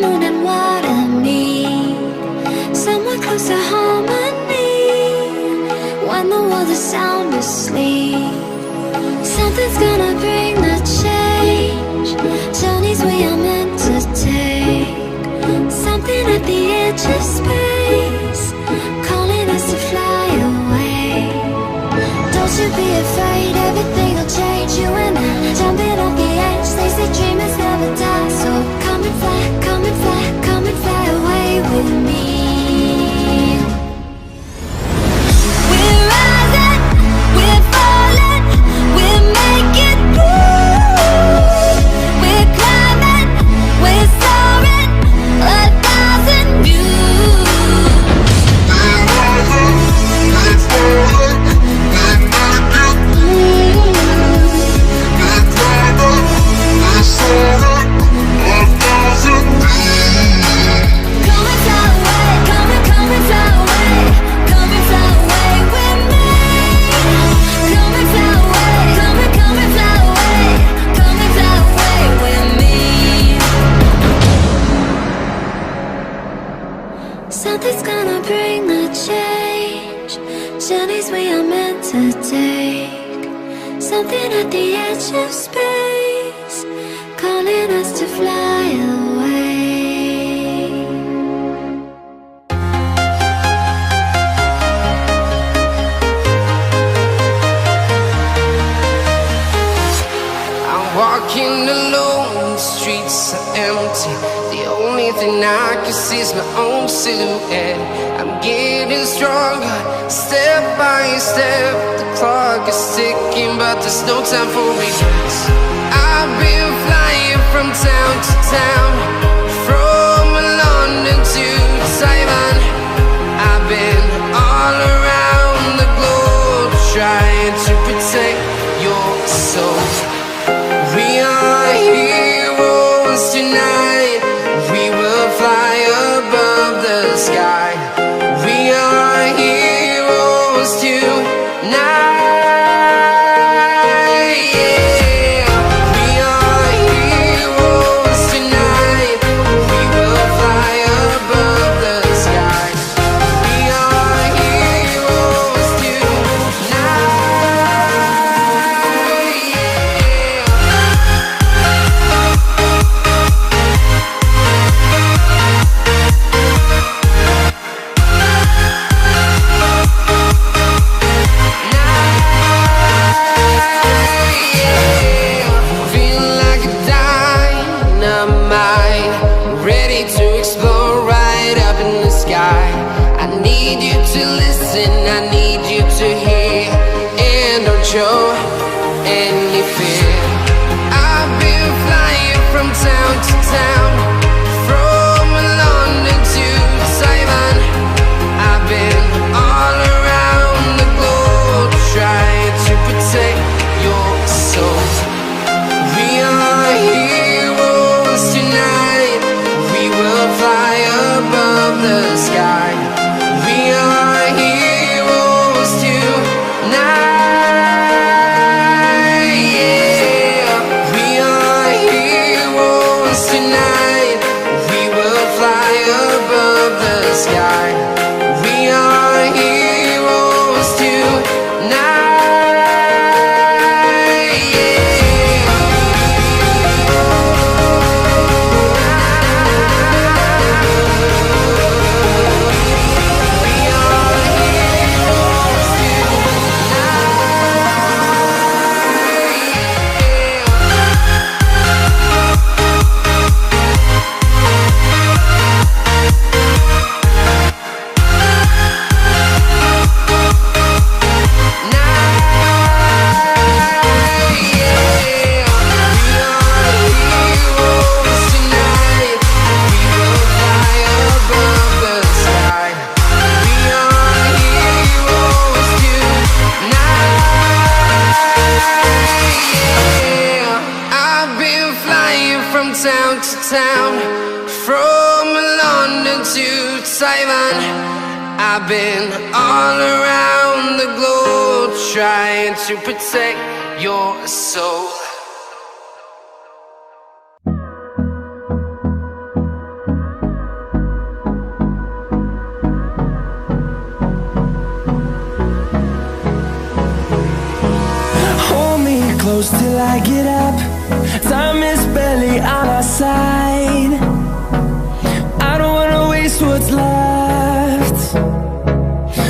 moon and what I need, somewhere close to harmony. When the world is sound asleep, something's gonna bring the change. Journeys we are meant to take, something at the edge of space, calling us to fly away. Don't you be afraid, everything will change. You and I, jumping off the edge. They say dreamers never die, so come and fly, come and fly, come and fly away with me. We're rising, we're falling, we're making through. We're climbing, we're soaring, 1,000 views. We're rising, we're falling, we're making through. We're climbing, we're soaring, 1,000 views. Come and fly away, come and fly away, come and fly away with me. Come and fly away, come and fly away, come and fly away with me. Something's gonna bring the change. Journeys we are meant to take, something at the edge of space, calling us to fly away. I'm walking alone, the streets are empty. The only thing I can see is my own silhouette. I'm getting stronger, step by step. The clock is ticking, but there's no time for regrets. I've been flying from town to town, from London to Taiwan. I've been all around the globe, trying to protect your soul. We are heroes tonight. We will fly above the sky. We are heroes tonight. Yeah. We are heroes tonight. We will fly above the sky. We are heroes tonight. Yeah. Feel like a dynamite, ready to explode right up in the sky. I need you to listen, I need you to hear, and don't show any fear. I've been flying from town to town, from London to Taiwan. I've been all around the globe, trying to protect your soul. We are heroes tonight. We will fly above the sky. We are heroes tonight. Yeah. We are heroes tonight. We will fly above the sky. We are heroes tonight. Yeah. We are heroes town to town, from London to Taiwan. I've been all around the globe, trying to protect your soul. get up, time is barely on our side. I don't wanna waste what's left.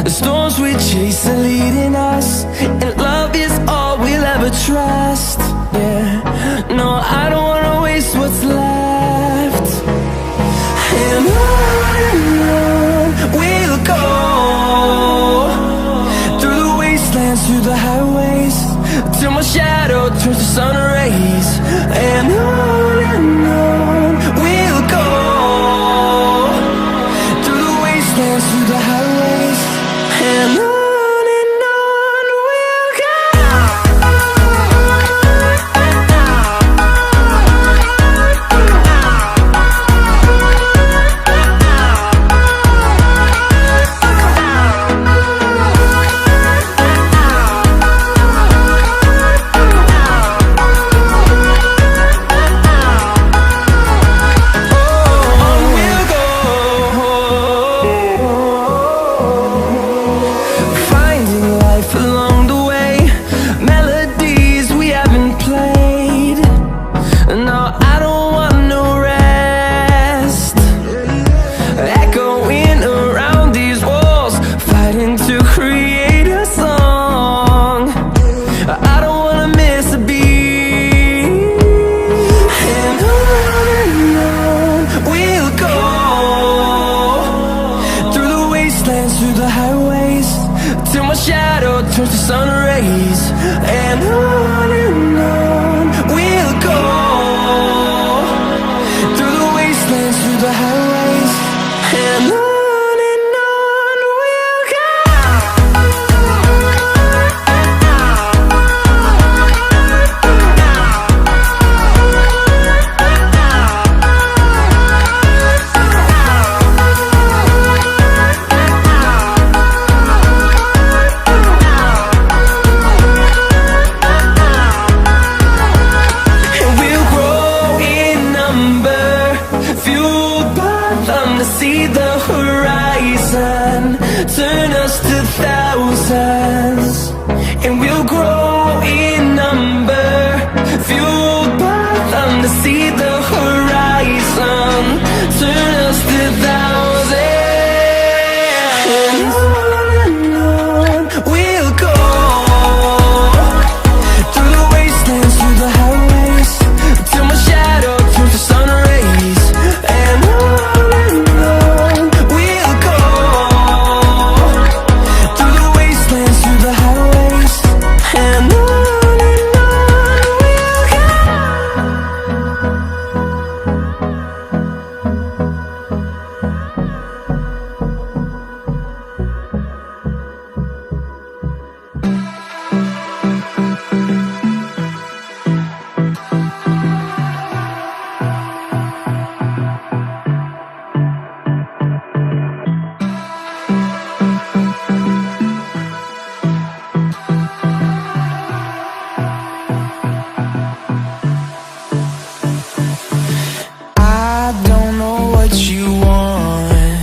The storms we chase are leading us, and love is all we'll ever trust. Yeah, no, I don't wanna waste what's left. And on we'll go, through the wastelands, through the highways, till my shadow turns to sun rays. And on we'll go, through the wastelands, through the highways, and on we'll go. Through the highways, till my shadow turns to sun rays. And